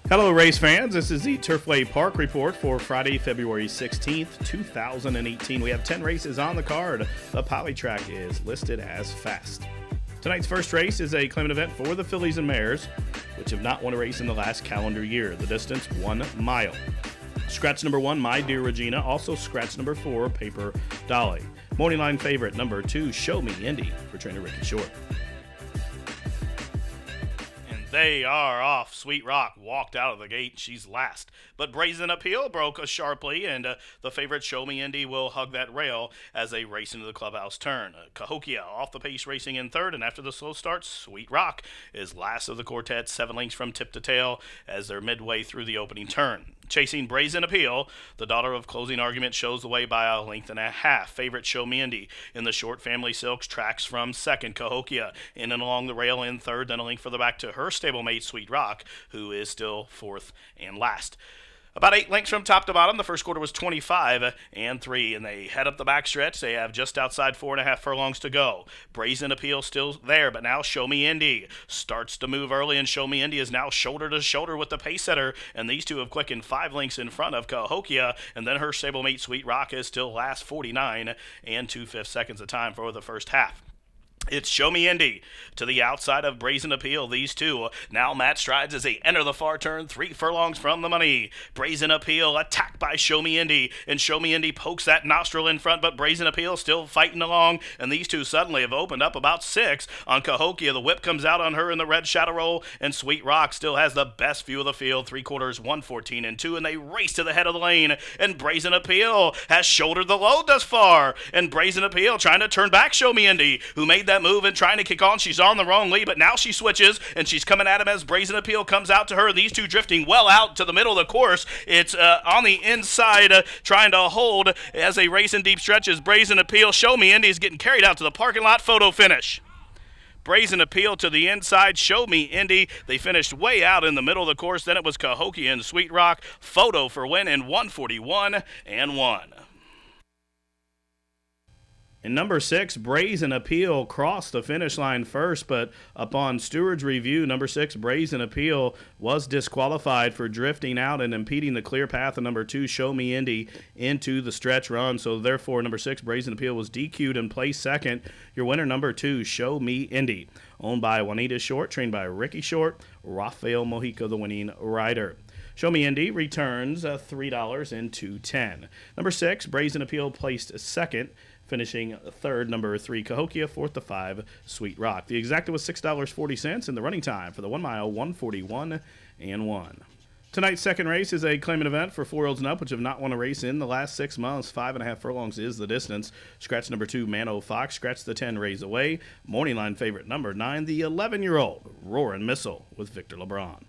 Hello, race fans. This is the Turfway Park Report for Friday, February 16th, 2018. We have 10 races on the card. The poly track is listed as fast. Tonight's first race is a claimant event for the fillies and mares, which have not won a race in the last calendar year. The distance, 1 mile. Scratch number 1, My Dear Regina. Also scratch number 4, Paper Dolly. Morning line favorite, number 2, Show Me Indy, for trainer Ricky Short. They are off. Sweet Rock walked out of the gate. She's last. But Brazen Appeal broke us sharply, and the favorite Show Me Indy will hug that rail as they race into the clubhouse turn. Cahokia off the pace racing in third, and after the slow start, Sweet Rock is last of the quartet, 7 lengths from tip to tail as they're midway through the opening turn. Chasing Brazen Appeal, the daughter of Closing Argument shows the way by a length and a half. Favorite Show Me Indy in the short Family Silks tracks from second. Cahokia in and along the rail in third, then a length further back to her stablemate Sweet Rock, who is still fourth and last. About 8 lengths from top to bottom. The first quarter was 25-3, and they head up the backstretch. They have just outside 4.5 furlongs to go. Brazen Appeal still there, but now Show Me Indy starts to move early, and Show Me Indy is now shoulder to shoulder with the pace setter, and these two have quickened 5 lengths in front of Cahokia, and then her stablemate Sweet Rock is still last, 49 2/5 seconds of time for the first half. It's Show Me Indy to the outside of Brazen Appeal. These two now match strides as they enter the far turn, 3 furlongs from the money. Brazen Appeal attacked by Show Me Indy, and Show Me Indy pokes that nostril in front, but Brazen Appeal still fighting along, and these two suddenly have opened up about 6 on Cahokia. The whip comes out on her in the red shadow roll, and Sweet Rock still has the best view of the field, 3/4, 1:14 2, and they race to the head of the lane, and Brazen Appeal has shouldered the load thus far, and Brazen Appeal trying to turn back Show Me Indy, who made that move and trying to kick on. She's on the wrong lead, but now she switches, and she's coming at him as Brazen Appeal comes out to her. These two drifting well out to the middle of the course. It's on the inside trying to hold as they race in deep stretches. Brazen Appeal, Show Me Indy is getting carried out to the parking lot. Photo finish. Brazen Appeal to the inside, Show Me Indy. They finished way out in the middle of the course. Then it was Cahokia and Sweet Rock. Photo for win in 1:41 1. And number 6, Brazen Appeal, crossed the finish line first, but upon steward's review, number 6, Brazen Appeal, was disqualified for drifting out and impeding the clear path of number 2, Show Me Indy, into the stretch run. So therefore, number 6, Brazen Appeal, was DQ'd and placed second. Your winner, number 2, Show Me Indy, owned by Juanita Short, trained by Ricky Short, Rafael Mojica, the winning rider. Show Me Indy returns $3 and $2.10. Number 6, Brazen Appeal, placed second, finishing third. Number 3, Cahokia, 4th to 5, Sweet Rock. The exacta was $6.40, and the running time for the 1 mile, 1:41 1. Tonight's second race is a claimant event for 4-year-olds and up, which have not won a race in the last 6 months. 5.5 furlongs is the distance. Scratch number 2, Mano Fox. Scratch the 10, Raise Away. Morning line favorite, number 9, the 11-year-old, Roaring Missile, with Victor LeBron.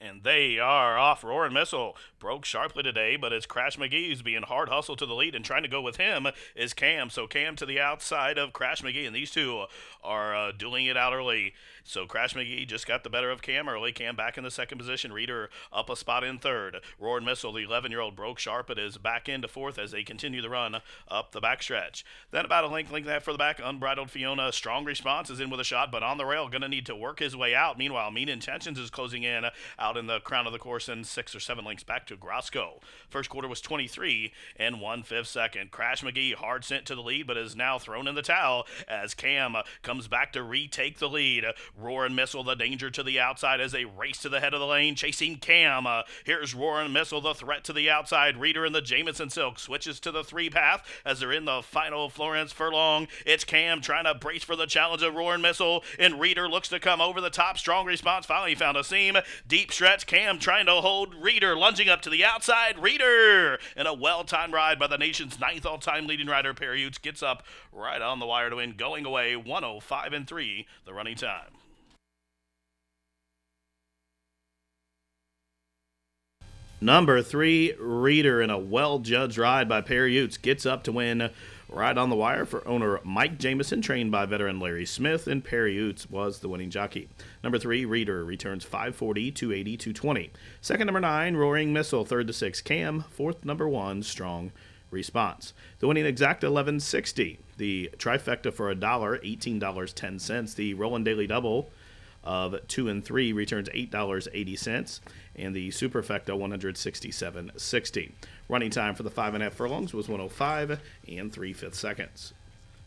And they are off. Roaring Missile broke sharply today, but it's Crash McGee who's being hard hustled to the lead, and trying to go with him is Cam. So Cam to the outside of Crash McGee, and these two are dueling it out early. So Crash McGee just got the better of Cam early. Cam back in the second position. Reader up a spot in third. Roaring Missile, the 11-year-old, broke sharp, but is back into fourth as they continue the run up the backstretch. Then about a length that for the back, Unbridled Fiona. Strong Response is in with a shot, but on the rail, going to need to work his way out. Meanwhile, Mean Intentions is closing in out in the crown of the course, and 6 or 7 lengths back to Grosco. First quarter was 23 1/5 second. Crash McGee hard sent to the lead, but is now thrown in the towel as Cam comes back to retake the lead. Roaring Missile, the danger to the outside as they race to the head of the lane, chasing Cam. Here's Roaring Missile, the threat to the outside. Reader in the Jameson Silk switches to the 3 path as they're in the final Florence furlong. It's Cam trying to brace for the challenge of Roaring Missile, and Reader looks to come over the top. Strong Response finally found a seam. Deep stretch, Cam trying to hold Reader, lunging up to the outside. Reader in a well-timed ride by the nation's 9th all-time leading rider, Perry Ouzts, gets up right on the wire to win, going away 1:05 3, the running time. Number 3, Reader, in a well-judged ride by Perry Ouzts, gets up to win right on the wire for owner Mike Jameson, trained by veteran Larry Smith, and Perry Ouzts was the winning jockey. Number 3, Reader, returns 540, 280, 220. Second, number 9, Roaring Missile. Third to 6, Cam. Fourth, number 1, Strong Response. The winning exacta, $11.60. The trifecta for $1, $18.10. The Roland Daily Double, of 2 and 3 returns $8.80, and the Superfecta $167.60. Running time for the 5.5 furlongs was 105 and 3/5 seconds.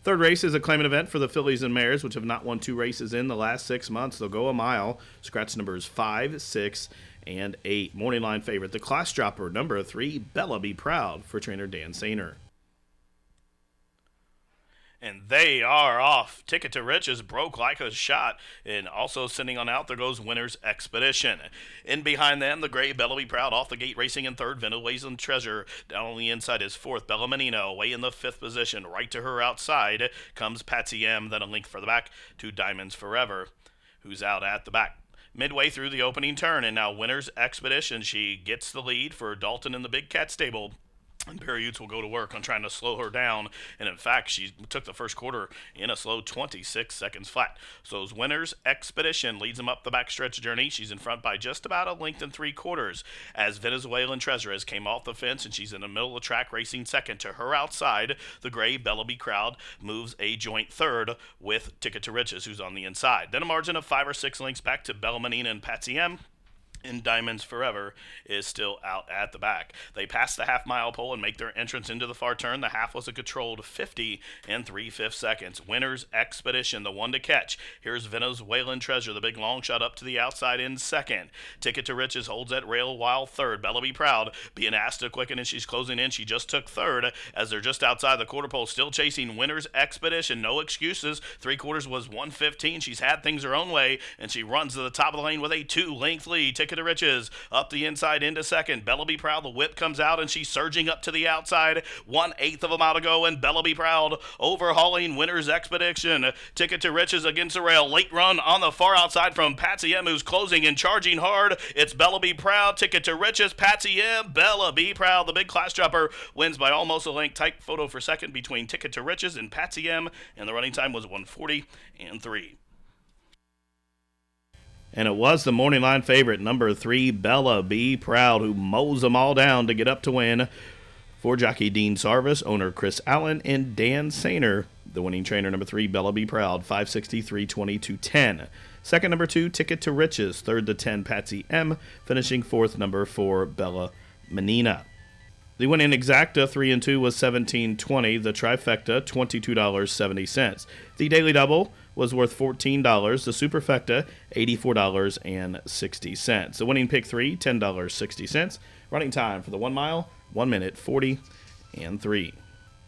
Third race is a claimant event for the fillies and mares, which have not won 2 races in the last 6 months. They'll go a mile. Scratch numbers 5, 6, and 8. Morning line favorite, the class dropper, number 3, Bella Be Proud, for trainer Dan Sainer. And they are off. Ticket to Riches broke like a shot. And also sending on out, there goes Winner's Expedition. In behind them, the gray Bella Be Proud off the gate, racing in third. Venezuelan Treasure down on the inside is fourth. Bella Menino away in the 5th position. Right to her outside comes Patsy M. Then a link for the back to Diamonds Forever, who's out at the back. Midway through the opening turn, and now Winner's Expedition. She gets the lead for Dalton in the Big Cat stable. And Barry Ouzts will go to work on trying to slow her down. And in fact, she took the first quarter in a slow 26 seconds flat. So as Winner's Expedition leads them up the backstretch journey. She's in front by just about a length and 3/4. As Venezuelan Treasure came off the fence, and she's in the middle of the track racing second. To her outside, the gray Bella Be Proud moves a joint third with Ticket to Riches, who's on the inside. Then a margin of 5 or 6 lengths back to Bella Menina and Patsy M. And Diamonds Forever is still out at the back. They pass the half-mile pole and make their entrance into the far turn. The half was a controlled 50 and 3/5 seconds. Winner's Expedition, the one to catch. Here's Venezuelan Treasure, the big long shot up to the outside in second. Ticket to Riches holds that rail while third. Bella Be Proud being asked to quicken, and she's closing in. She just took third as they're just outside the quarter pole, still chasing Winner's Expedition. No excuses. 3/4 was 1:15. She's had things her own way, and she runs to the top of the lane with a 2-length lead. Ticket to Riches up the inside into second. Bella Be Proud, the whip comes out, and she's surging up to the outside. 1/8 of a mile to go, and Bella Be Proud overhauling Winner's Expedition. Ticket to Riches against the rail. Late run on the far outside from Patsy M, who's closing and charging hard. It's Bella Be Proud, Ticket to Riches, Patsy M, Bella Be Proud. The big class dropper wins by almost a length. Tight photo for second between Ticket to Riches and Patsy M, and the running time was 1:40 and 3. And it was the morning line favorite, number 3, Bella Be Proud, who mows them all down to get up to win for jockey Dean Sarvis, owner Chris Allen, and Dan Sainer. The winning trainer, number 3, Bella Be Proud, 563.22.10. Second, number 2, Ticket to Riches. Third to 10, Patsy M. Finishing fourth, number 4, Bella Menina. The winning exacta 3 and 2 was $17.20. The trifecta $22.70. The daily double was worth $14. The superfecta $84.60. The winning pick 3 $10.60. Running time for the 1 mile 1 minute 40 and 3.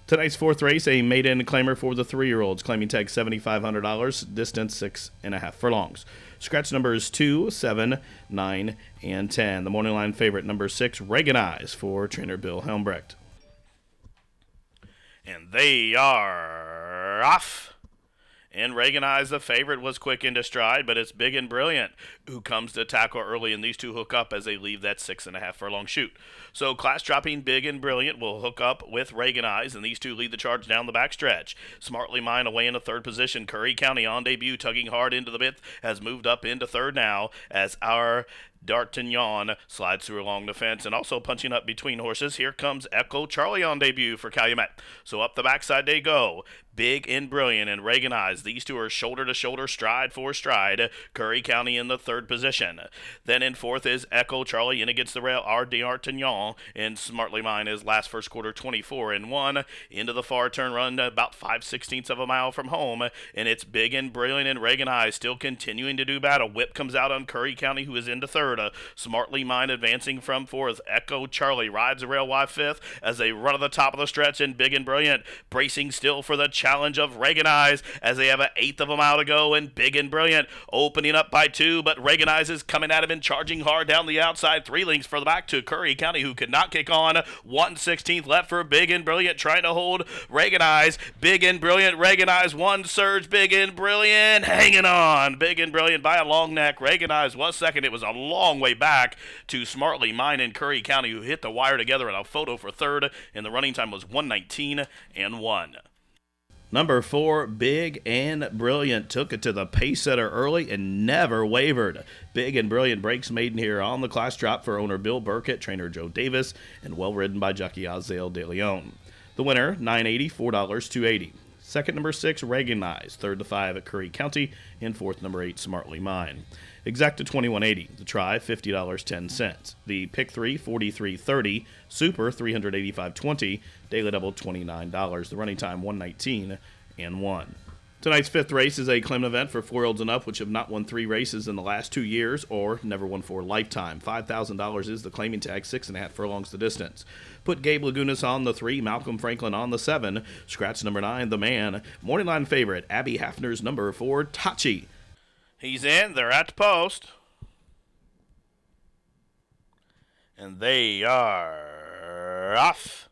Tonight's fourth race, a maiden claimer for the 3-year-olds, claiming tag $7,500, distance 6.5 furlongs. Scratch numbers 2, 7, 9, and 10. The morning line favorite, number 6, Reaganize, for trainer Bill Helmbrecht. And they are off. And Reaganize, the favorite, was quick into stride, but it's Big and Brilliant who comes to tackle early, and these two hook up as they leave that 6.5 furlong chute. So class dropping Big and Brilliant will hook up with Reaganize, and these two lead the charge down the backstretch. Smartly Mine away in the third position. Curry County on debut, tugging hard into the bit, has moved up into third now as our D'Artagnan slides through along the fence, and also punching up between horses. Here comes Echo Charlie on debut for Calumet. So up the backside they go. Big and Brilliant and Reaganize. These two are shoulder to shoulder, stride for stride. Curry County in the third position. Then in fourth is Echo Charlie in against the rail. R. D'Artagnan and Smartly Mine is last first quarter 24 and 1. Into the far turn run about 5/16 of a mile from home. And it's Big and Brilliant and Reaganize still continuing to do battle. Whip comes out on Curry County, who is into third. Smartly Mine advancing from fourth. Echo Charlie rides the rail wide fifth as they run to the top of the stretch, and Big and Brilliant bracing still for the challenge of Reaganize as they have 1/8 of a mile to go, and Big and Brilliant opening up by 2, but Reaganize is coming at him and charging hard down the outside. 3 lengths for the back to Curry County, who could not kick on. 1/16 left for Big and Brilliant trying to hold Reaganize. Big and Brilliant, Reaganize, one surge. Big and Brilliant hanging on. Big and Brilliant by a long neck. Reaganize was second. It was a long way back to Smartly Mine and Curry County, who hit the wire together in a photo for third, and the running time was 1:19 and 1. Number 4, Big and Brilliant, took it to the pace setter early and never wavered. Big and Brilliant breaks maiden here on the class drop for owner Bill Burkett, trainer Joe Davis, and well ridden by jockey Azael De Leon. The winner, $9.80, $4, $2.80. Second, number 6, Reaganize. Third, the 5 at Curry County. And fourth, number 8, Smartly Mine. Exacta 2180. The try, $50.10. The pick 3, $43.30. Super, $385.20. Daily double, $29. The running time, 119 and 1. Tonight's fifth race is a claimant event for 4-year-olds and up which have not won 3 races in the last 2 years or never won for a lifetime. $5,000 is the claiming tag, 6.5 furlongs the distance. Put Gabe Lagunas on the 3, Malcolm Franklin on the 7. Scratch number 9, the man. Morning line favorite, Abby Hafner's number 4, Tachi. He's in. They're at the post. And they are off.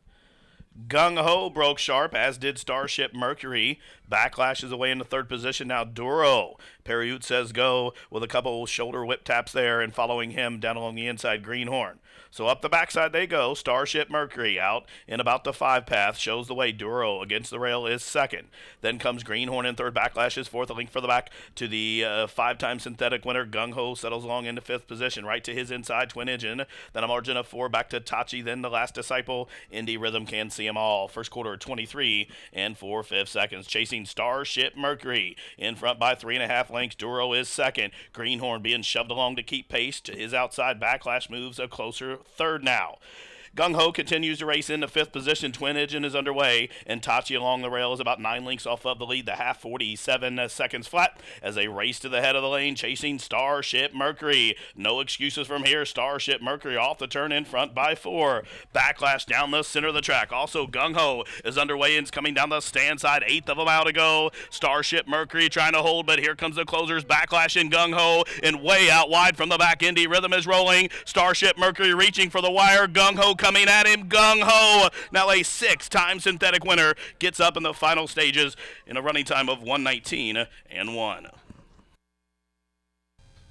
Gung Ho broke sharp, as did Starship Mercury. Backlash is away in the third position now. Duro. Perriot says go with a couple shoulder whip taps there, and following him down along the inside, Greenhorn. So up the backside they go. Starship Mercury out in about the 5 path. Shows the way. Duro against the rail is second. Then comes Greenhorn in third. Backlash is fourth. A link for the back to the 5-time synthetic winner. Gung Ho settles along into 5th position. Right to his inside, Twin Engine. Then a margin of 4 back to Tachi. Then the last disciple. Indy Rhythm can see them all. First quarter 23 and 4/5 seconds. Chasing Starship Mercury in front by 3.5 lengths. Duro is second. Greenhorn being shoved along to keep pace. To his outside, Backlash moves a closer third now. Gung Ho continues to race into 5th position. Twin Engine is underway, and Tachi along the rail is about 9 lengths off of the lead. The half, 47 seconds flat as they race to the head of the lane, chasing Starship Mercury. No excuses from here. Starship Mercury off the turn in front by 4. Backlash down the center of the track. Also, Gung Ho is underway and is coming down the stand side. 8th of a mile to go. Starship Mercury trying to hold, but here comes the closers. Backlash and Gung Ho, and way out wide from the back. Indy Rhythm is rolling. Starship Mercury reaching for the wire. Gung Ho coming at him. Gung Ho, now a 6-time synthetic winner, gets up in the final stages in a running time of 119 and 1.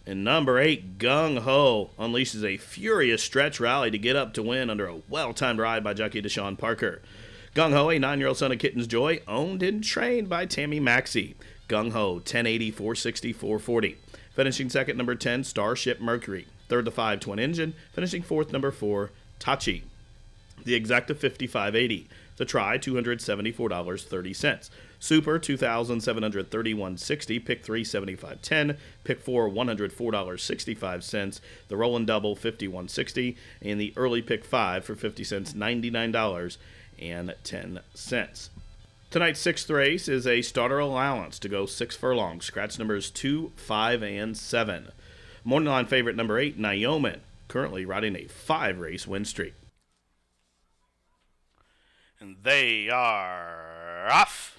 And number 8, Gung Ho, unleashes a furious stretch rally to get up to win under a well-timed ride by jockey Deshaun Parker. Gung Ho, a 9-year-old son of Kitten's Joy, owned and trained by Tammy Maxey. Gung Ho, 1080, 460, 440. Finishing second, number 10, Starship Mercury. Third, the 5, Twin Engine. Finishing fourth, number 4, Tachi. The exacta, $55.80. The try, $274.30. Super, $2,731.60. Pick 3, $75.10. Pick 4, $104.65. The roll and double, $51.60. And the early pick 5 for 50 cents, $99.10. Tonight's 6th race is a starter allowance to go 6 furlongs. Scratch numbers 2, 5, and 7. Morning line favorite number 8, Naomi, currently riding a 5-race win streak. And they are off.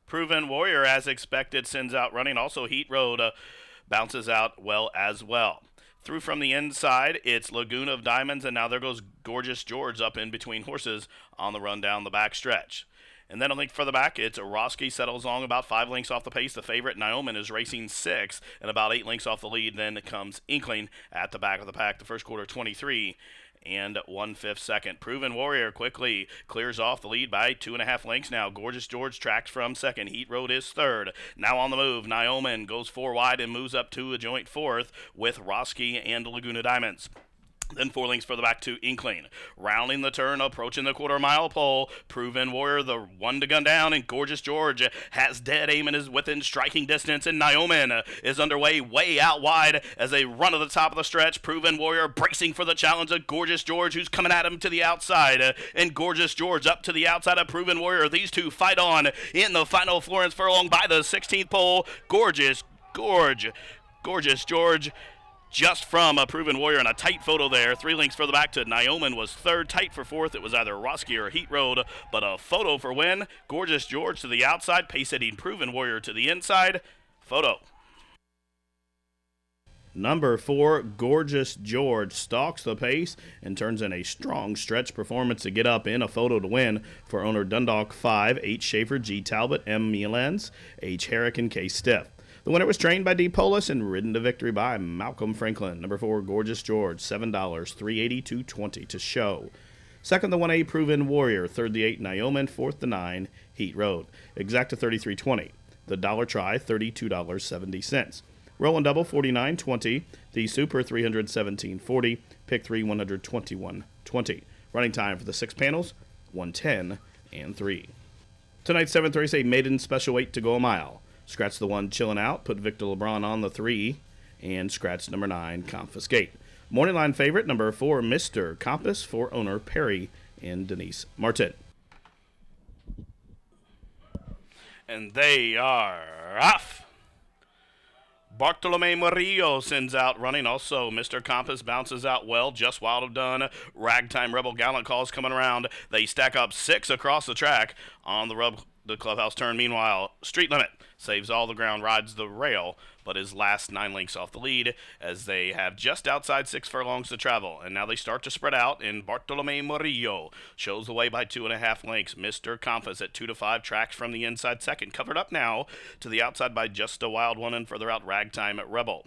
Proven Warrior, as expected, sends out running. Also, Heat Road bounces out well as well. Through from the inside, it's Lagoon of Diamonds, and now there goes Gorgeous George up in between horses on the run down the back stretch. And then a link for the back, it's Roski settles along about 5 lengths off the pace. The favorite, Naomi, is racing 6 and about 8 lengths off the lead. Then comes Inkling at the back of the pack. The first quarter, 23 and 1/5 second. Proven Warrior quickly clears off the lead by 2.5 lengths now. Gorgeous George tracks from second. Heat Road is third. Now on the move, Naomi goes 4 wide and moves up to a joint 4th with Roski and Laguna Diamonds. Then 4 lengths for the back to Inkling. Rounding the turn, approaching the quarter-mile pole. Proven Warrior, the one to gun down, and Gorgeous George has dead aim and is within striking distance. And Naomi is underway way out wide as they run to the top of the stretch. Proven Warrior bracing for the challenge of Gorgeous George, who's coming at him to the outside. And Gorgeous George up to the outside of Proven Warrior. These two fight on in the final Florence furlong by the 16th pole. Gorgeous George just from a Proven Warrior, and a tight photo there. 3 lengths for the back to Naomi was third. Tight for fourth. It was either Roski or Heat Road, but a photo for win. Gorgeous George to the outside. Pace-hitting Proven Warrior to the inside. Photo. Number 4, Gorgeous George, stalks the pace and turns in a strong stretch performance to get up in a photo to win for owner Dundalk 5, H. Schaefer, G. Talbot, M. Mielens, H. Herrick, and K. Stiff. The winner was trained by D. Polis and ridden to victory by Malcolm Franklin. Number 4, Gorgeous George, $7, $380, $220 to show. Second, the 1A, Proven Warrior. Third, the 8, Naomi. Fourth, the 9, Heat Road. Exacta, $33.20. The dollar try, $32.70. Roll and double, $49.20. The super, $317.40. Pick 3, $121.20. Running time for the 6 panels, 110 and 3. Tonight's 7th race, a maiden special weight to go a mile. Scratch the 1, Chillin' Out, put Victor LeBron on the 3, and scratch number 9, Confiscate. Morning line favorite, number 4, Mr. Compass, for owner Perry and Denise Martin. And they are off. Bartolome Murillo sends out running. Also, Mr. Compass bounces out well. Just Wild of Done. Ragtime Rebel Gallant Calls coming around. They stack up 6 across the track on the clubhouse turn. Meanwhile, Street Limit saves all the ground, rides the rail, but is last 9 lengths off the lead as they have just outside 6 furlongs to travel. And now they start to spread out, and Bartolome Murillo shows the way by 2.5 lengths. Mr. Compass at 2 to 5 tracks from the inside second. Covered up now to the outside by Just a Wild One, and further out Ragtime Rebel.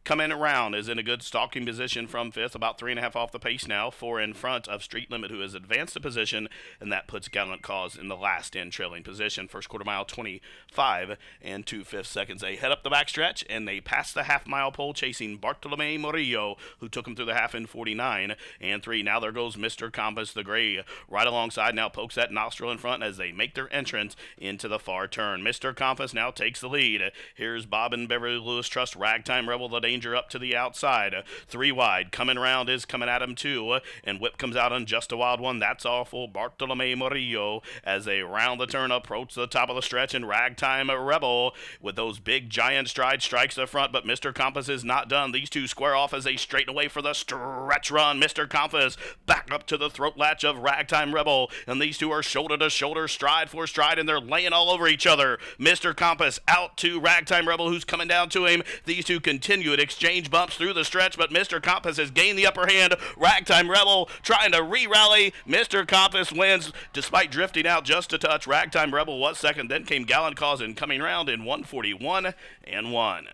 Coming around is in a good stalking position from 5th, about 3.5 off the pace now, 4 in front of Street Limit, who has advanced a position, and that puts Gallant Cause in the last in trailing position. First quarter mile, 25 and 2/5 seconds. They head up the backstretch, and they pass the half-mile pole, chasing Bartolome Murillo, who took him through the half in 49 and 3. Now there goes Mr. Compass, the gray, right alongside. Now pokes that nostril in front as they make their entrance into the far turn. Mr. Compass now takes the lead. Here's Bob and Beverly Lewis Trust, Ragtime Rebel, the danger up to the outside. 3 wide. Coming around is coming at him too. And Whip comes out on Just a Wild One. That's awful. Bartolome Murillo as they round the turn, approach the top of the stretch, and Ragtime Rebel with those big giant strides strikes the front, but Mr. Compass is not done. These two square off as they straighten away for the stretch run. Mr. Compass back up to the throat latch of Ragtime Rebel, and these two are shoulder to shoulder, stride for stride, and they're laying all over each other. Mr. Compass out to Ragtime Rebel, who's coming down to him. These two continue to exchange bumps through the stretch, but Mr. Compass has gained the upper hand. Ragtime Rebel trying to re-rally. Mr. Compass wins despite drifting out just a touch. Ragtime Rebel was second, then came Gallant Cause in coming round in 141 and 1.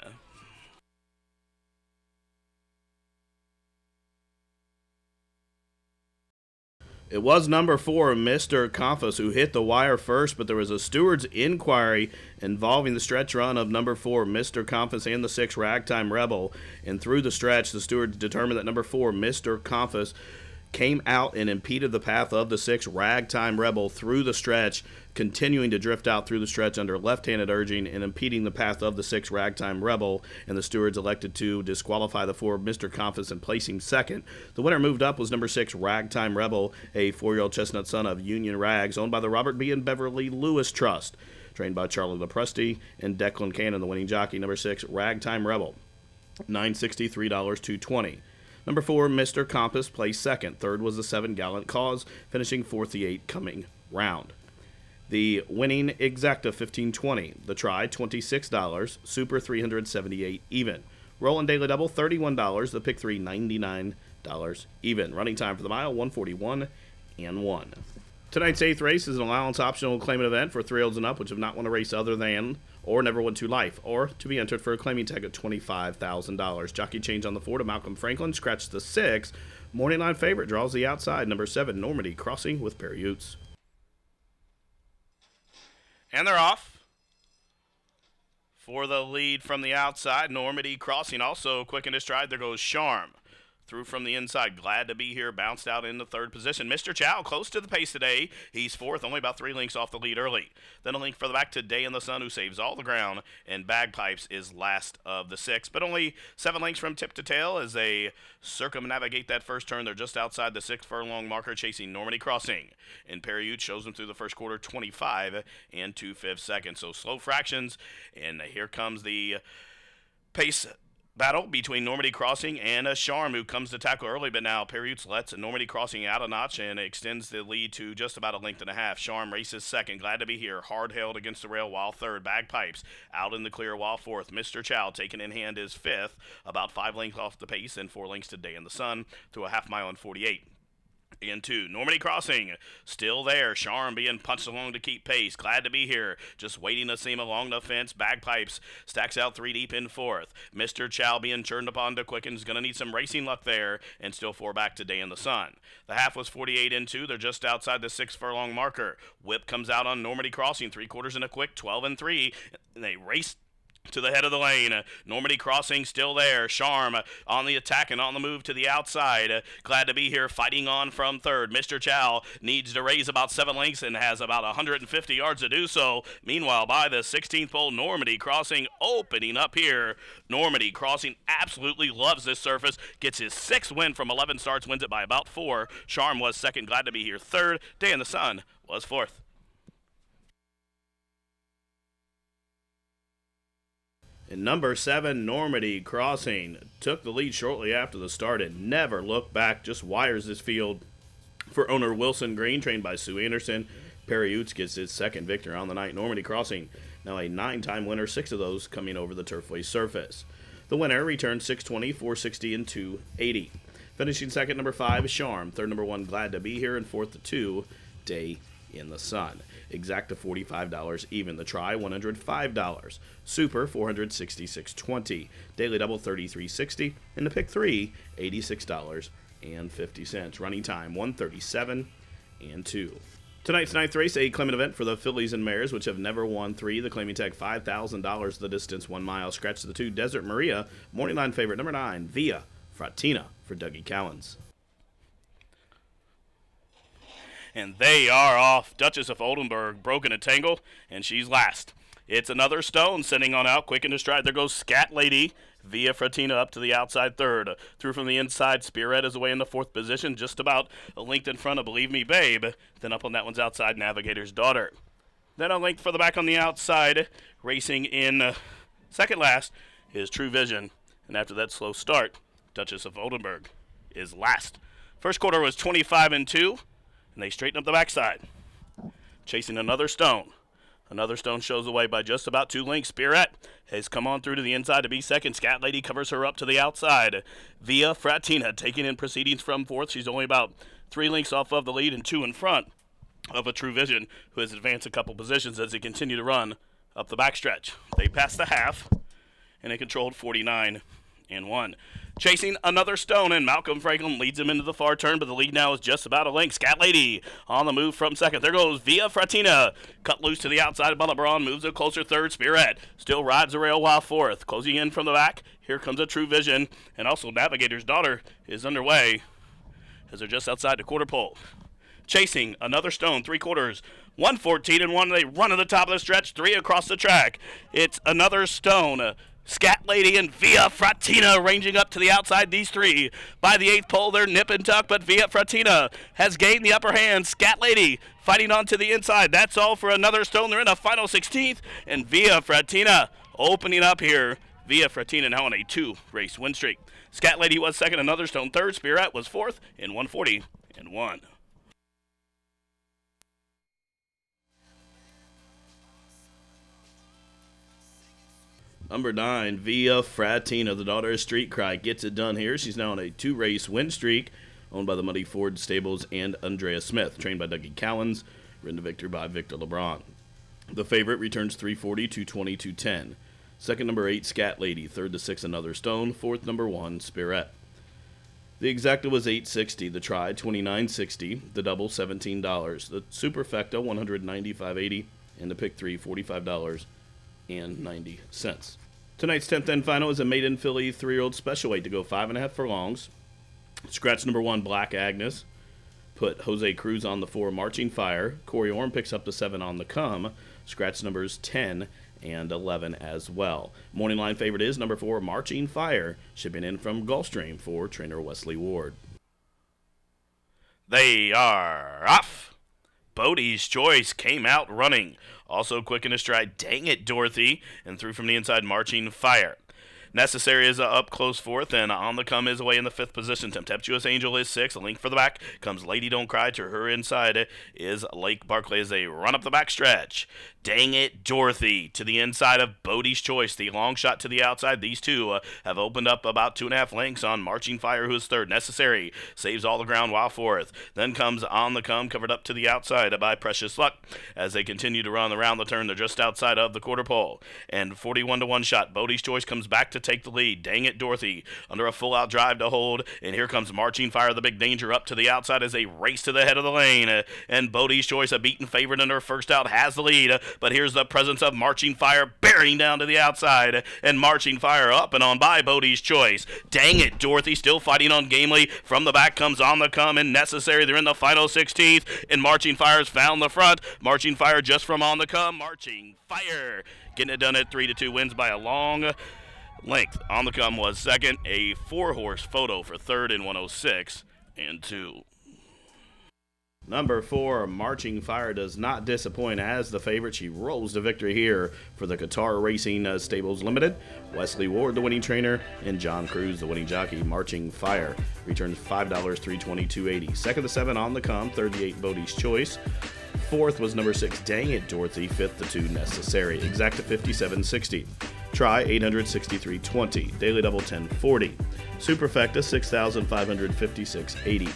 It was number 4, Mr. Compass, who hit the wire first, but there was a steward's inquiry involving the stretch run of number 4, Mr. Compass, and the 6, Ragtime Rebel. And through the stretch, the stewards determined that number 4, Mr. Compass, came out and impeded the path of the 6, Ragtime Rebel, through the stretch, continuing to drift out through the stretch under left-handed urging and impeding the path of the 6, Ragtime Rebel, and the stewards elected to disqualify the 4, Mr. Compass, and place him second. The winner moved up was number 6, Ragtime Rebel, a 4-year-old chestnut son of Union Rags, owned by the Robert B. and Beverly Lewis Trust, trained by Charlie LaPresti and Declan Cannon, the winning jockey. Number 6, Ragtime Rebel, $9.60, $2.20. Number 4, Mr. Compass, placed second. Third was the 7, Gallant Cause, finishing fourth the 8 coming round. The winning exacta, $15.20. The try, $26. Super, $378 even. Rolling daily double, $31. The pick 3, $99 even. Running time for the mile, 141 and 1. Tonight's 8th race is an allowance optional claimant event for 3-year-olds and up which have not won a race other than or never won to life, or to be entered for a claiming tag of $25,000. Jockey change on the 4 to Malcolm Franklin, scratch the 6. Morning line favorite draws the outside, number 7, Normandy, crossing with Perry Ouzts. And they're off. For the lead from the outside, Normandy crossing. Also quick in his stride, there goes Charm. Through from the inside, glad to be here, bounced out into third position. Mr. Chow close to the pace today. He's fourth, only about 3 lengths off the lead early. Then a link for the back to Day in the Sun, who saves all the ground, and Bagpipes is last of the 6. But only 7 lengths from tip to tail as they circumnavigate that first turn. They're just outside the 6 furlong marker, chasing Normandy crossing. And Perry Ouzts shows them through the first quarter, 25 and 2/5 seconds. So slow fractions, and here comes the pace battle between Normandy Crossing and a Charm, who comes to tackle early, but now Perry Ouzts lets Normandy Crossing out a notch and extends the lead to just about 1.5 lengths. Charm races second, glad to be here, hard held against the rail while third. Bagpipes out in the clear while fourth. Mr. Chow taken in hand is fifth, about 5 lengths off the pace and 4 lengths to Day in the Sun through a half mile in 48. And 2, Normandy Crossing, still there. Charm being punched along to keep pace. Glad to be here. Just waiting to see him along the fence. Bagpipes stacks out 3 deep in fourth. Mr. Chow being churned upon to quicken. Is going to need some racing luck there. And still 4 back to Day in the Sun. The half was 48 and 2. They're just outside the 6 furlong marker. Whip comes out on Normandy Crossing. 3/4 and a quick, 12 and 3. And they race to the head of the lane. Normandy crossing still there. Charm on the attack and on the move to the outside. Glad to be here fighting on from third. Mr. Chow needs to raise about 7 lengths and has about 150 yards to do so. Meanwhile, by the 16th pole, Normandy crossing opening up here. Normandy crossing absolutely loves this surface. Gets his 6th win from 11 starts. Wins it by about 4. Charm was second. Glad to be here third. Day in the Sun was fourth. And number 7, Normandy crossing, took the lead shortly after the start and never looked back. Just wires this field for owner Wilson Green, trained by Sue Anderson. Perry Ouzts gets his second victory on the night. Normandy crossing, now a 9-time winner, 6 of those coming over the Turfway surface. The winner returned 620, 460, and 280. Finishing second, number 5, Charm. Third, number 1, Glad to Be Here. And fourth, the 2, Day in the Sun. Exacta $45, even the try $105. Super $466.20. Daily double $33.60, and the pick 3 $86.50. Running time 1:37 and 2. Tonight's ninth race, a claimant event for the fillies and mares, which have never won 3. The claiming tag $5,000. The distance 1 mile. Scratch the 2. Desert Maria. Morning line favorite number 9. Via Frattina for Dougie Cowens. And they are off. Duchess of Oldenburg broken a tangle, and she's last. It's another stone sending on out, quick into stride. There goes Scat Lady via Frattina up to the outside third. Through from the inside, Spearhead is away in the 4th position, just about a length in front of Believe Me Babe. Then up on that one's outside, Navigator's Daughter. Then a length further back on the outside, racing in second last, is True Vision. And after that slow start, Duchess of Oldenburg is last. First quarter was 25 and 2. And they straighten up the backside. Chasing another stone. Another stone shows away by just about 2 lengths. Spirit has come on through to the inside to be second. Scat Lady covers her up to the outside. Via Frattina taking in proceedings from fourth. She's only about 3 lengths off of the lead and 2 in front of a True Vision, who has advanced a couple positions as they continue to run up the backstretch. They passed the half, and they controlled 49 and 1. Chasing another stone, and Malcolm Franklin leads him into the far turn, but the lead now is just about a length. Scat Lady on the move from second. There goes Via Frattina. Cut loose to the outside of LeBron, moves it closer third. Spirit still rides the rail while fourth. Closing in from the back, here comes a True Vision, and also Navigator's Daughter is underway as they're just outside the quarter pole. Chasing another stone, 3/4. 1:14 and 1. They run to the top of the stretch, 3 across the track. It's another stone. Scat Lady and Via Frattina ranging up to the outside. These 3 by the 8th pole, they're nip and tuck, but Via Frattina has gained the upper hand. Scat Lady fighting on to the inside. That's all for another stone. They're in the final 16th, and Via Frattina opening up here. Via Frattina now on a 2-race win streak. Scat Lady was second, another stone third. Spirit was fourth in 140 and 1. Number 9, Via Frattina, the daughter of Street Cry, gets it done here. She's now on a 2-race win streak, owned by the Muddy Ford Stables and Andrea Smith, trained by Dougie Cowens, ridden to victory by Victor LeBron. The favorite returns 340, 220, 210. Second, number 8, Scat Lady. Third to 6, Another Stone. Fourth, number 1, Spirit. The exacta was $860. The try, $29.60. The double, $17. The superfecta, $195.80. And the pick 3, $45.90. Tonight's 10th and final is a maiden filly 3-year-old special weight to go 5.5 furlongs. Scratch number 1, Black Agnes. Put Jose Cruz on the 4, Marching Fire. Corey Orm picks up the 7 on the Come. Scratch numbers 10 and 11 as well. Morning line favorite is number 4, Marching Fire, shipping in from Gulfstream for trainer Wesley Ward. They are off. Bodie's Choice came out running. Also quick in a stride, Dang It, Dorothy, and through from the inside, Marching Fire. Necessary is up close fourth, and On the Come is away in the 5th position. Tempestuous Angel is 6th. A link for the back comes Lady Don't Cry. To her inside is Lake Barclay as they run up the backstretch. Dang It, Dorothy to the inside of Bodie's Choice. The long shot to the outside. These two have opened up about 2.5 lengths on Marching Fire, who is 3rd. Necessary saves all the ground while 4th. Then comes On the Come, covered up to the outside by Precious Luck. As they continue to run around the turn, they're just outside of the quarter pole. And 41-1 shot. Bodie's Choice comes back to take the lead. Dang It Dorothy under a full-out drive to hold, and here comes Marching Fire, the big danger, up to the outside as they race to the head of the lane. And Bodie's Choice, a beaten favorite in her first out, has the lead, but here's the presence of Marching Fire bearing down to the outside, and Marching Fire up and on by Bodie's Choice. Dang It Dorothy still fighting on gamely. From the back comes On the Come and Necessary. They're in the final 16th, and Marching Fire's found the front. Marching Fire just from On the Come. Marching Fire getting it done at 3-2, wins by a long length. On the Come was second, a 4-horse Photo for third in 106-2. Number 4, Marching Fire does not disappoint as the favorite. She rolls to victory here for the Qatar Racing Stables Limited. Wesley Ward, the winning trainer, and John Cruz, the winning jockey. Marching Fire returns $5, $320, $280. Second to 7, On the Come. Third, the 8, Bodie's Choice. Fourth was number 6, Dang It Dorothy. Fifth, the 2, Necessary. Exact at 57.60. Try 863.20. Daily double 10.40. Superfecta 6,556.80.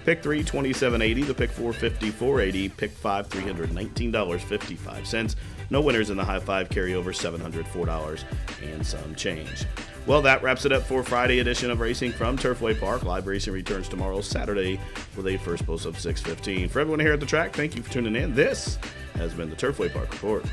Pick 3, $27.80. The pick 4, $54.80. Pick 5, $319.55. No winners in the high five. Carryover $704 and some change. Well, that wraps it up for Friday edition of Racing from Turfway Park. Live racing returns tomorrow, Saturday, with a first post of 6:15. For everyone here at the track, thank you for tuning in. This has been the Turfway Park Report.